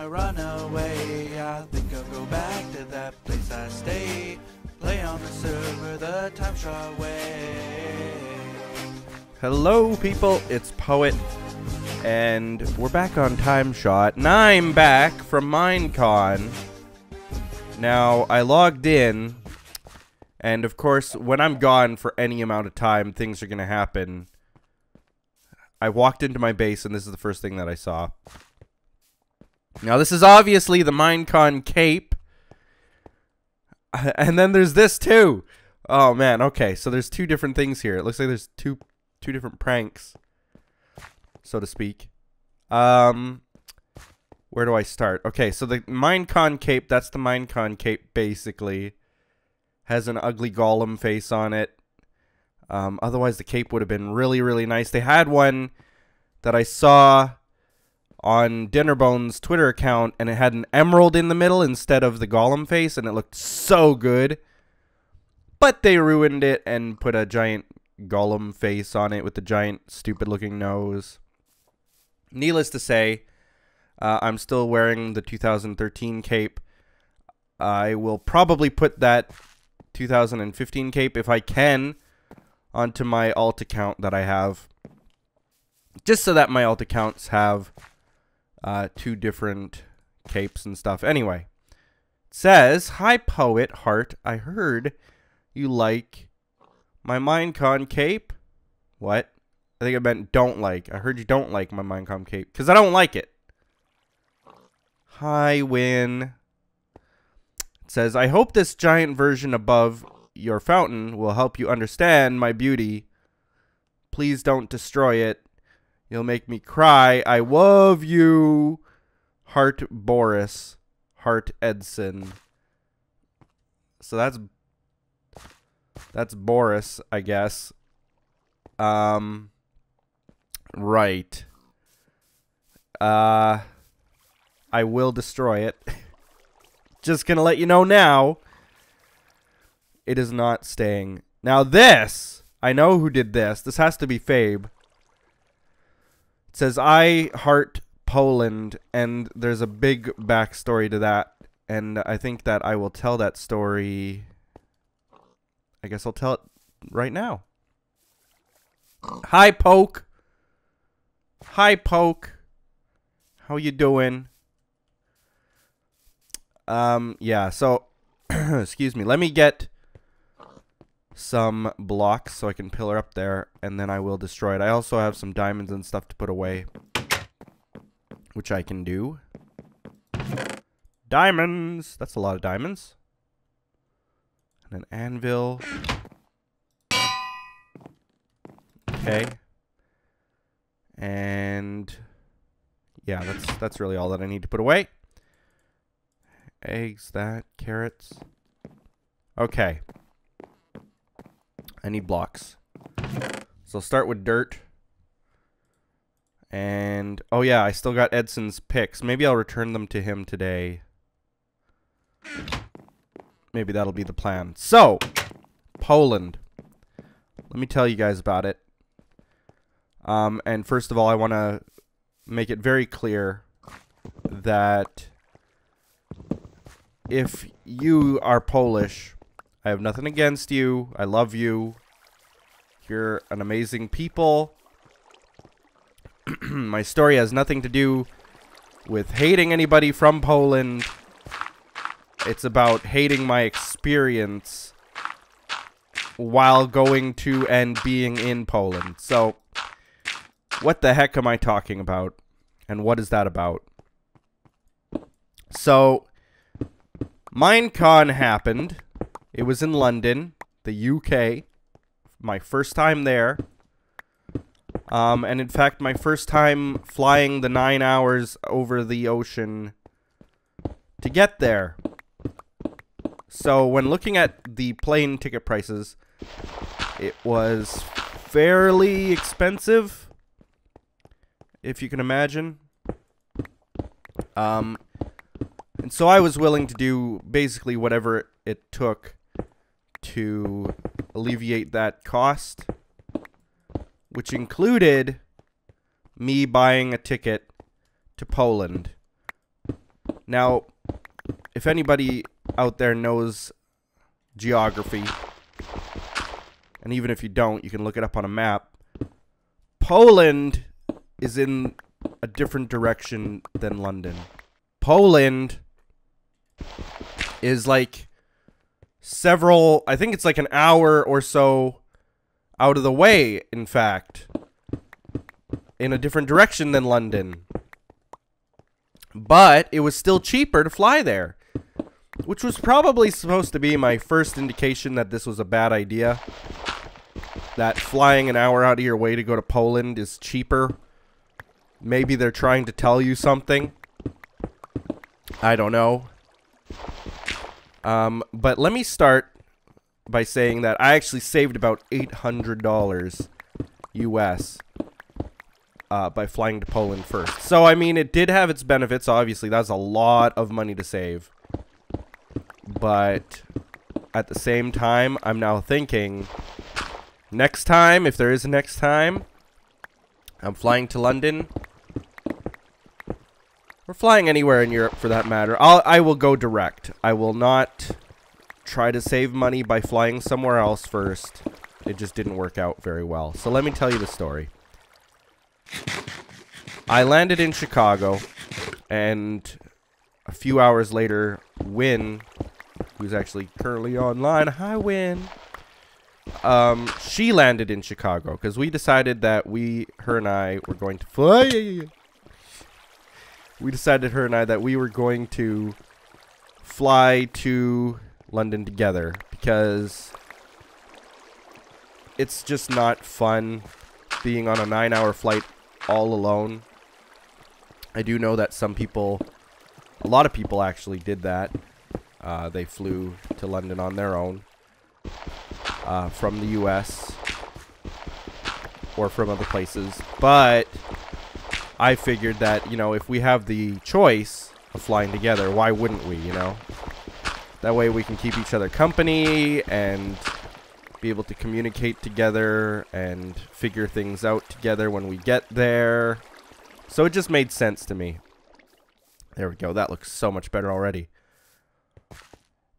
wanna run away. I think I'll go back to that place I stay. Play on the server the TimeShot way. Hello people, it's Poet, and we're back on TimeShot, and I'm back from Minecon. Now, I logged in, and of course, when I'm gone for any amount of time, things are gonna happen. I walked into my base, and this is the first thing that I saw. Now, this is obviously the Minecon cape. And then there's this, too. Oh, man. Okay, so there's two different things here. It looks like there's two different pranks, so to speak. Where do I start? Okay, so the Minecon cape, that's the Minecon cape, basically. Has an ugly golem face on it. Otherwise, the cape would have been really, really nice. They had one that I saw on Dinnerbone's Twitter account, and it had an emerald in the middle instead of the golem face, and it looked so good. But they ruined it and put a giant golem face on it with the giant, stupid-looking nose. Needless to say, I'm still wearing the 2013 cape. I will probably put that 2015 cape, if I can, onto my alt account that I have, just so that my alt accounts have two different capes and stuff. Anyway, it says, "Hi Poet Heart, I heard you like my Minecon cape." What? I think it meant don't like. I heard you don't like my Minecon cape, because I don't like it. Hi Win. It says, "I hope this giant version above your fountain will help you understand my beauty. Please don't destroy it. You'll make me cry. I love you. Heart Boris. Heart Edson." So that's Boris, I guess. Right. I will destroy it. Just gonna let you know now. It is not staying. Now this, I know who did this. This has to be Fabe. It says, "I heart Poland," and there's a big backstory to that. And I think that I will tell that story. I guess I'll tell it right now. Hi Poke. Hi Poke. How you doing? Yeah, so excuse me. Let me get some blocks so I can pillar up there, and then I will destroy it. I also have some diamonds and stuff to put away, which I can do. Diamonds! That's a lot of diamonds. And an anvil. Okay. And yeah, that's really all that I need to put away. Eggs, carrots. Okay. I need blocks. So I'll start with dirt. And, oh yeah, I still got Edson's picks. Maybe I'll return them to him today. Maybe that'll be the plan. So, Poland. Let me tell you guys about it. And first of all, I want to make it very clear that if you are Polish, I have nothing against you. I love you. You're an amazing people. My story has nothing to do with hating anybody from Poland. It's about hating my experience while going to and being in Poland. So, what the heck am I talking about? And what is that about? So, Minecon happened. It was in London, the UK. My first time there. And in fact, my first time flying the 9 hours over the ocean to get there. So when looking at the plane ticket prices, it was fairly expensive, if you can imagine. And so I was willing to do basically whatever it took to alleviate that cost, which included me buying a ticket to Poland. Now, if anybody out there knows geography, and even if you don't, you can look it up on a map. Poland is in a different direction than London. Poland is like I think it's like an hour or so out of the way, in fact, in a different direction than London. But it was still cheaper to fly there, which was probably supposed to be my first indication that this was a bad idea. That flying an hour out of your way to go to Poland is cheaper. Maybe they're trying to tell you something. I don't know. But let me start by saying that I actually saved about $800 US by flying to Poland first. So, I mean, it did have its benefits, obviously. That's a lot of money to save. But at the same time, I'm now thinking, next time, if there is a next time, I'm flying to London. Or flying anywhere in Europe for that matter. I will go direct. I will not try to save money by flying somewhere else first. It just didn't work out very well. So let me tell you the story. I landed in Chicago, and a few hours later, Wyn, who's actually currently online, hi Wyn, she landed in Chicago, because we decided that her and I were going to fly. We decided, her and I, that we were going to fly to London together, because it's just not fun being on a 9-hour flight all alone. I do know that some people, a lot of people actually did that. They flew to London on their own from the US or from other places. But I figured that, you know, if we have the choice of flying together, why wouldn't we, you know? That way we can keep each other company and be able to communicate together and figure things out together when we get there. So it just made sense to me. There we go. That looks so much better already.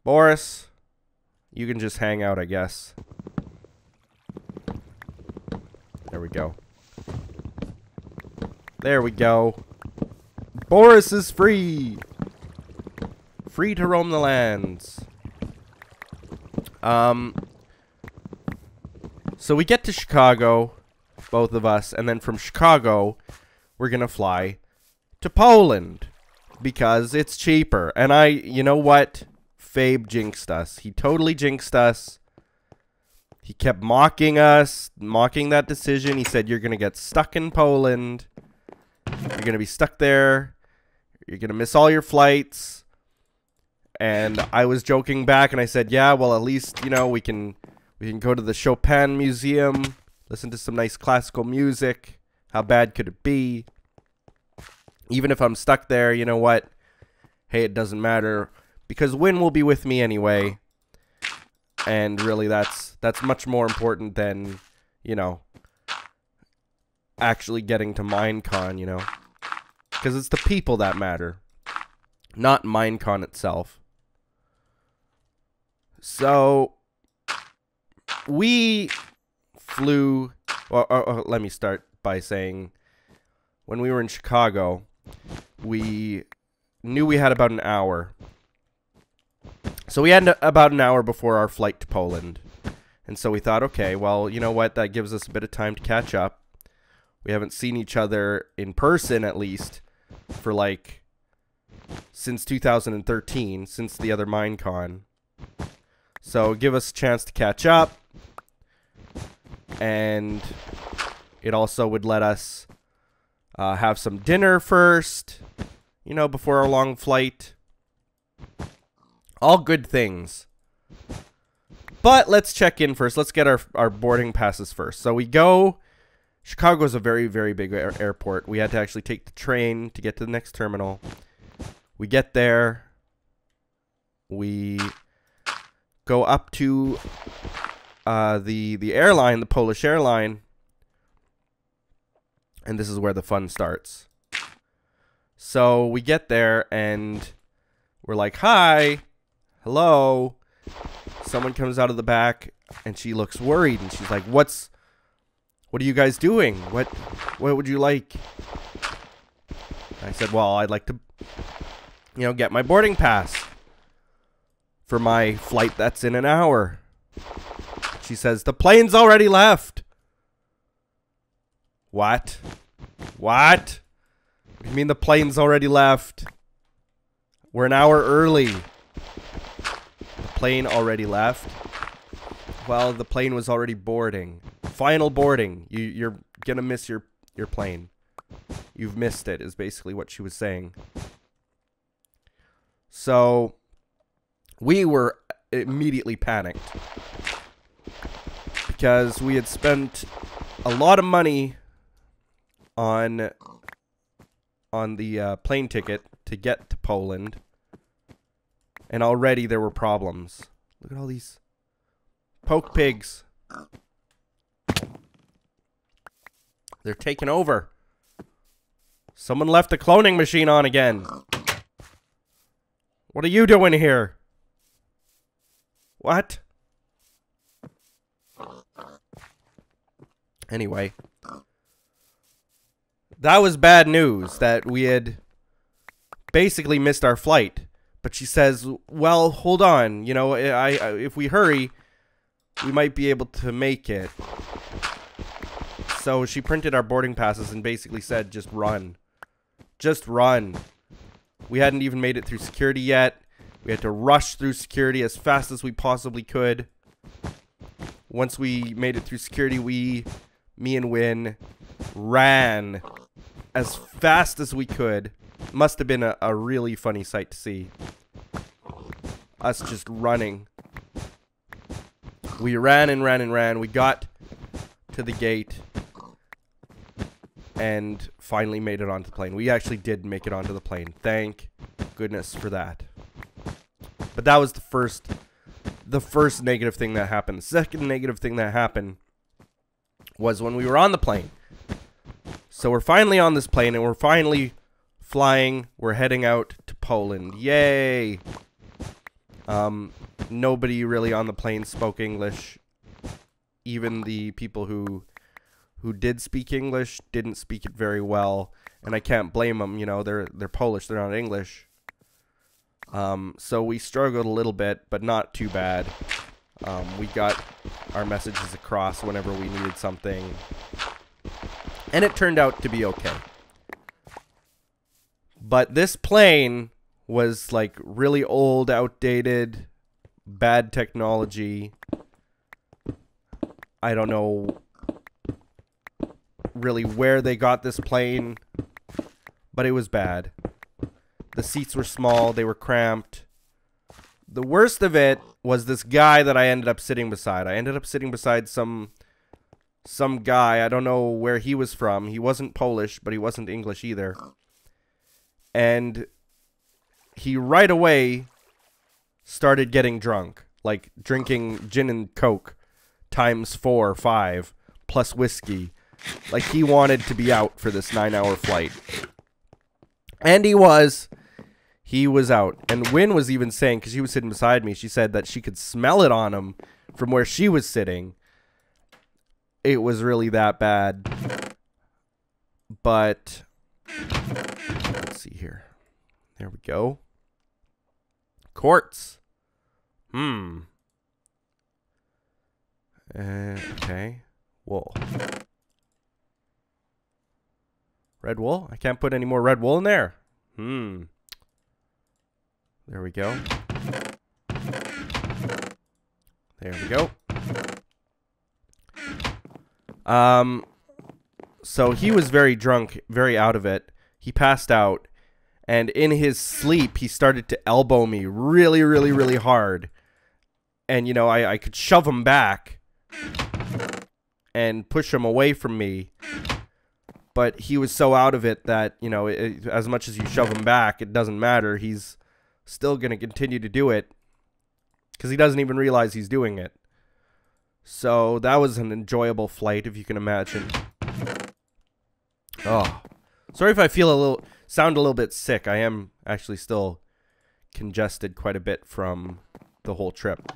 Boris, you can just hang out, I guess. There we go. There we go. Boris is free. Free to roam the lands. So we get to Chicago, both of us, and then from Chicago, we're gonna fly to Poland because it's cheaper. And you know what? Fabe jinxed us. He totally jinxed us. He kept mocking us, mocking that decision. He said, you're gonna get stuck in Poland. You're gonna be stuck there. You're gonna miss all your flights. And I was joking back, and I said, yeah, well, at least, you know, we can go to the Chopin Museum, listen to some nice classical music. How bad could it be? Even if I'm stuck there, you know what? Hey, it doesn't matter, because Wyn will be with me anyway. And really, that's much more important than, you know, actually getting to Minecon, you know? Because it's the people that matter, not Minecon itself. So we flew, or let me start by saying, when we were in Chicago, we knew we had about an hour. So we had about an hour before our flight to Poland. And so we thought, okay, well, you know what? That gives us a bit of time to catch up. We haven't seen each other in person, at least, for like, since 2013, since the other Minecon. So give us a chance to catch up. And it also would let us have some dinner first, you know, before our long flight. All good things. But let's check in first. Let's get our boarding passes first. So we go. Chicago's a very, very big airport. We had to actually take the train to get to the next terminal. We get there. We go up to the airline, the Polish airline. And this is where the fun starts. So we get there, and We're like, hi, hello. Someone comes out of the back and she looks worried and she's like, what are you guys doing? What would you like? I said, well, I'd like to, get my boarding pass for my flight that's in an hour. She says, the plane's already left. What? What? What do you mean the plane's already left? We're an hour early. The plane already left? Well, the plane was already boarding. Final boarding. You're gonna miss your plane. You've missed it, is basically what she was saying. So, we were immediately panicked. Because we had spent a lot of money on the plane ticket to get to Poland. And already there were problems. Look at all these poke pigs. They're taking over. Someone left the cloning machine on again. What are you doing here? What? Anyway. That was bad news that we had basically missed our flight. But she says, well, hold on. If we hurry, we might be able to make it. So she printed our boarding passes and basically said, just run. Just run. We hadn't even made it through security yet. We had to rush through security as fast as we possibly could. Once we made it through security, me and Wyn, ran as fast as we could. Must have been a really funny sight to see. Us just running. We ran and ran and ran. We got to the gate and finally made it onto the plane. We actually did make it onto the plane. Thank goodness for that. But that was the first negative thing that happened. The second negative thing that happened was when we were on the plane. So we're finally on this plane and we're finally flying. We're heading out to Poland. Yay! Nobody really on the plane spoke English. Even the people who did speak English didn't speak it very well, and I can't blame them. They're Polish. They're not English. So we struggled a little bit, but not too bad. We got our messages across whenever we needed something, and it turned out to be okay. But this plane was like really old, outdated, bad technology. I don't know really where they got this plane, but it was bad. The seats were small, they were cramped. The worst of it was this guy that I ended up sitting beside. I ended up sitting beside some guy. I don't know where he was from. He wasn't Polish, but he wasn't English either. And he right away started getting drunk, like drinking gin and coke times 4 or 5 plus whiskey. Like he wanted to be out for this 9-hour flight. And he was out. And Wyn was even saying, because she was sitting beside me, she said that she could smell it on him from where she was sitting. It was really that bad. But let's see here. There we go. Quartz. Okay. Wool. Red wool? I can't put any more red wool in there. There we go. There we go. So he was very drunk, very out of it. He passed out. And in his sleep, he started to elbow me really, really, really hard. And, I could shove him back and push him away from me. But he was so out of it that, as much as you shove him back, it doesn't matter. He's still going to continue to do it because he doesn't even realize he's doing it. So that was an enjoyable flight, if you can imagine. Oh, sorry if I sound a little bit sick. I am actually still congested quite a bit from the whole trip.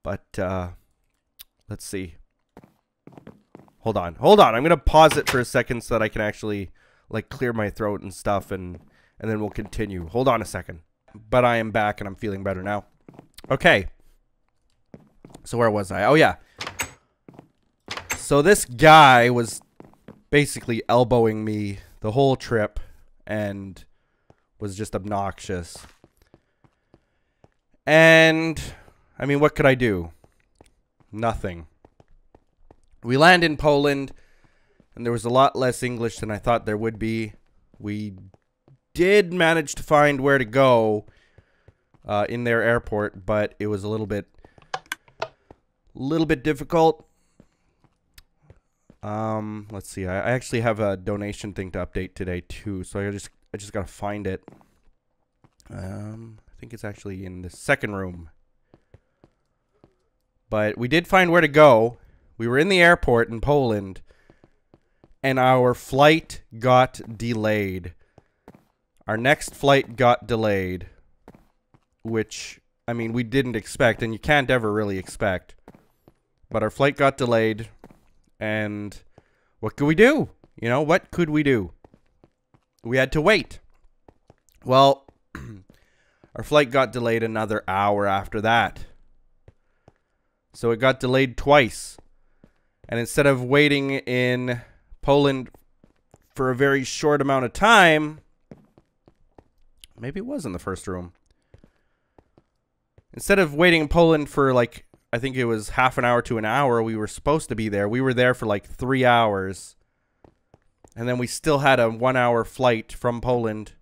But let's see. Hold on. I'm gonna pause it for a second so that I can actually like clear my throat and stuff, and then we'll continue. Hold on a second. But I am back and I'm feeling better now. Okay. So where was I? Oh yeah. So this guy was basically elbowing me the whole trip and was just obnoxious. And I mean, what could I do? Nothing. We land in Poland, and there was a lot less English than I thought there would be. We did manage to find where to go in their airport, but it was a little bit difficult. Let's see. I actually have a donation thing to update today too, so I just gotta find it. I think it's actually in the second room. But we did find where to go. We were in the airport in Poland, and our flight got delayed. Our next flight got delayed, which, I mean, we didn't expect, and you can't ever really expect. But our flight got delayed, and what could we do? You know, what could we do? We had to wait. Well, our flight got delayed another hour after that. So it got delayed twice. And instead of waiting in Poland for a very short amount of time, maybe it was in the first room. Instead of waiting in Poland for like, I think it was half an hour to an hour, we were supposed to be there. We were there for like 3 hours. And then we still had a 1 hour flight from Poland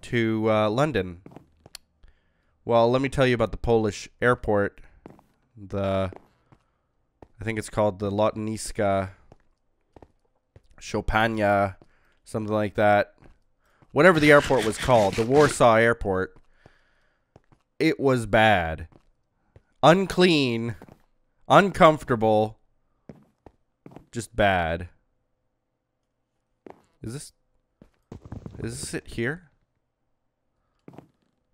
to London. Well, let me tell you about the Polish airport. I think it's called the Lotniska Chopania, something like that. Whatever the airport was called, the Warsaw airport. It was bad. Unclean. Uncomfortable. Just bad. Is this it here?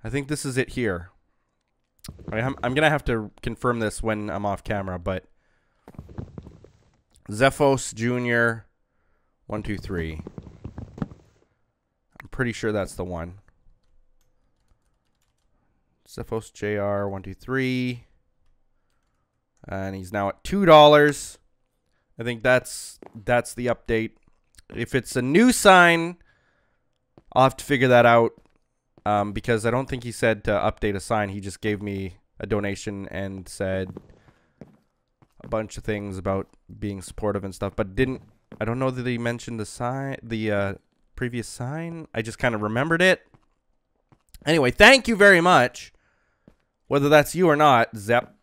I think this is it here. I'm going to have to confirm this when I'm off camera, but Zephos Jr. 123. I'm pretty sure that's the one. Zephos Jr. 123. And he's now at $2. I think that's the update. If it's a new sign, I'll have to figure that out. Because I don't think he said to update a sign. He just gave me a donation and said a bunch of things about being supportive and stuff, but I don't know that he mentioned the previous sign. I just kind of remembered it. Anyway, thank you very much. Whether that's you or not, Zep.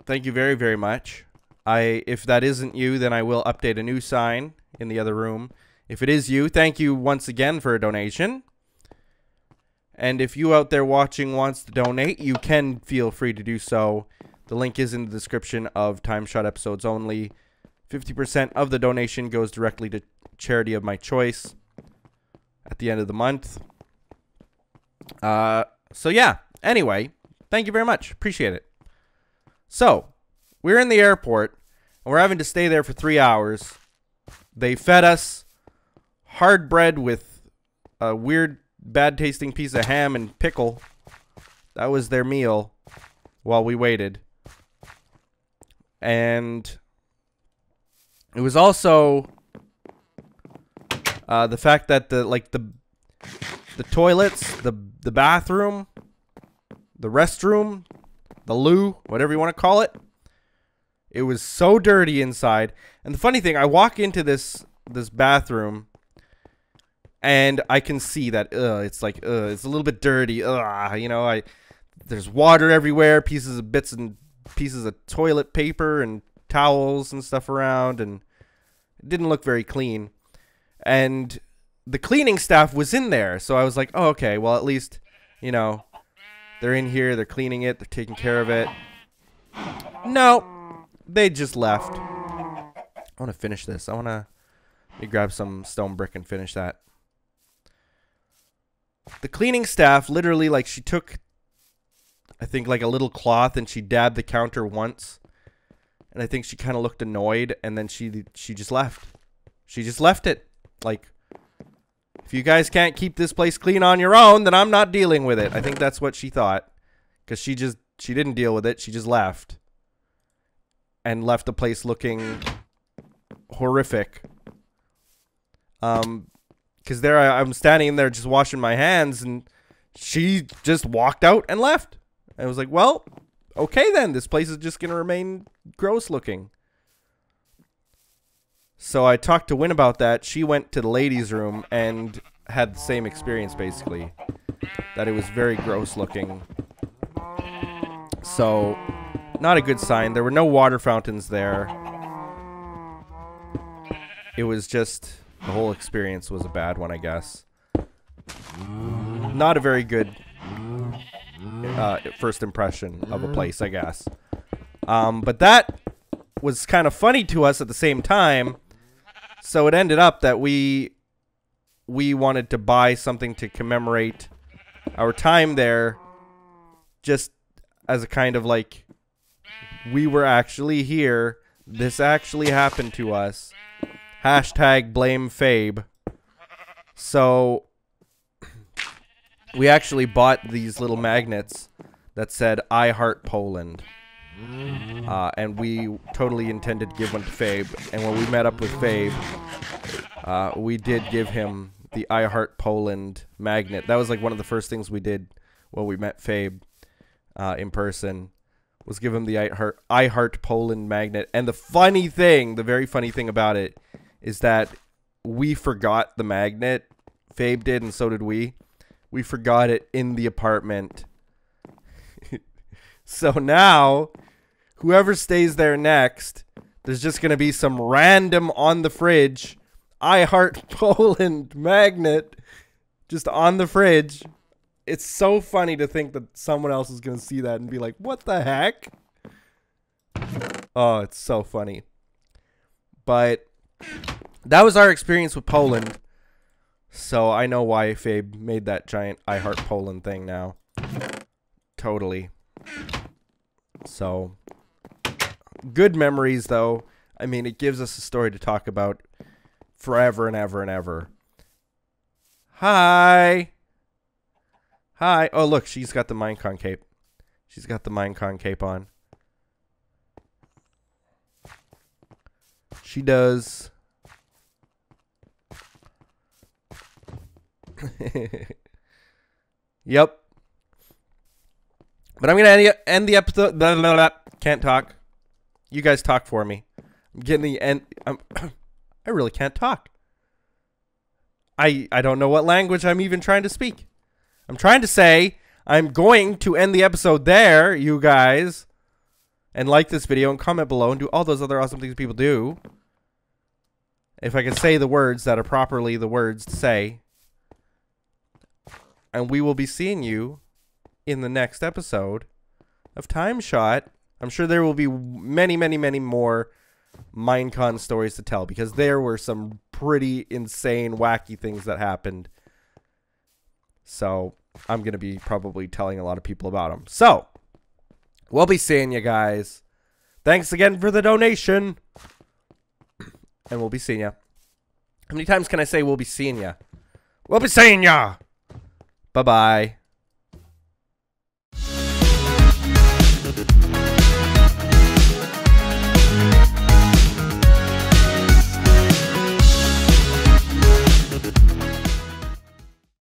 Thank you very, very much. If that isn't you, then I will update a new sign in the other room. If it is you, thank you once again for a donation. And if you out there watching wants to donate, you can feel free to do so. The link is in the description of TimeShot episodes only. 50% of the donation goes directly to charity of my choice at the end of the month. So yeah, anyway, thank you very much. Appreciate it. So, we're in the airport, and we're having to stay there for 3 hours. They fed us hard bread with a weird, bad-tasting piece of ham and pickle. That was their meal while we waited. And it was also the fact that the toilets, the bathroom, the restroom, the loo, whatever you want to call it, it was so dirty inside. And the funny thing, I walk into this bathroom, and I can see that it's like it's a little bit dirty. You know, there's water everywhere, bits and pieces of toilet paper and towels and stuff around, and it didn't look very clean. And the cleaning staff was in there, so I was like, oh, okay, well, at least, you know, they're in here, they're cleaning it, they're taking care of it. No, they just left. I want to finish this. Let me grab some stone brick and finish that. the cleaning staff literally, like, she took, I think, like a little cloth and she dabbed the counter once. And I think she kind of looked annoyed, and then she just left. She just left it. Like, if you guys can't keep this place clean on your own, then I'm not dealing with it. I think that's what she thought. Because she didn't deal with it. She just left. And left the place looking horrific. Because there I'm standing there just washing my hands, and she just walked out and left. I was like, well, okay then. This place is just going to remain gross looking. So I talked to Wyn about that. She went to the ladies' room and had the same experience, basically. That it was very gross looking. So, not a good sign. There were no water fountains there. It was just, the whole experience was a bad one, I guess. Not a very good first impression of a place, I guess. But that was kind of funny to us at the same time. So it ended up that we wanted to buy something to commemorate our time there, just as a kind of like, we were actually here. This actually happened to us. Hashtag blame Fabe. So we actually bought these little magnets that said I Heart Poland. And we totally intended to give one to Fabe. And when we met up with Fabe, we did give him the I Heart Poland magnet. That was like one of the first things we did when we met Fabe in person, was give him the I Heart Poland magnet. And the funny thing, the very funny thing about it, is that we forgot the magnet. Fabe did, and so did we. We forgot it in the apartment. So now, whoever stays there next, there's just going to be some random on the fridge I Heart Poland magnet just on the fridge. It's so funny to think that someone else is going to see that and be like, what the heck? Oh, it's so funny. But that was our experience with Poland. So I know why Fabe made that giant I Heart Poland thing now. Totally. So, good memories, though. I mean, it gives us a story to talk about forever and ever and ever. Hi. Hi. Oh, look, she's got the Minecon cape. She's got the Minecon cape on. She does. Yep. But I'm going to end the episode. Blah, blah, blah. Can't talk. You guys talk for me. I'm getting the end. I really can't talk. I don't know what language I'm even trying to speak. I'm trying to say I'm going to end the episode there, you guys. And like this video and comment below and do all those other awesome things people do. If I can say the words that are properly the words to say. And we will be seeing you in the next episode of TimeShot. I'm sure there will be many, many, many more Minecon stories to tell, because there were some pretty insane, wacky things that happened. So I'm going to be probably telling a lot of people about them. So we'll be seeing you guys. Thanks again for the donation. And we'll be seeing ya. How many times can I say we'll be seeing ya? We'll be seeing ya. Bye-bye.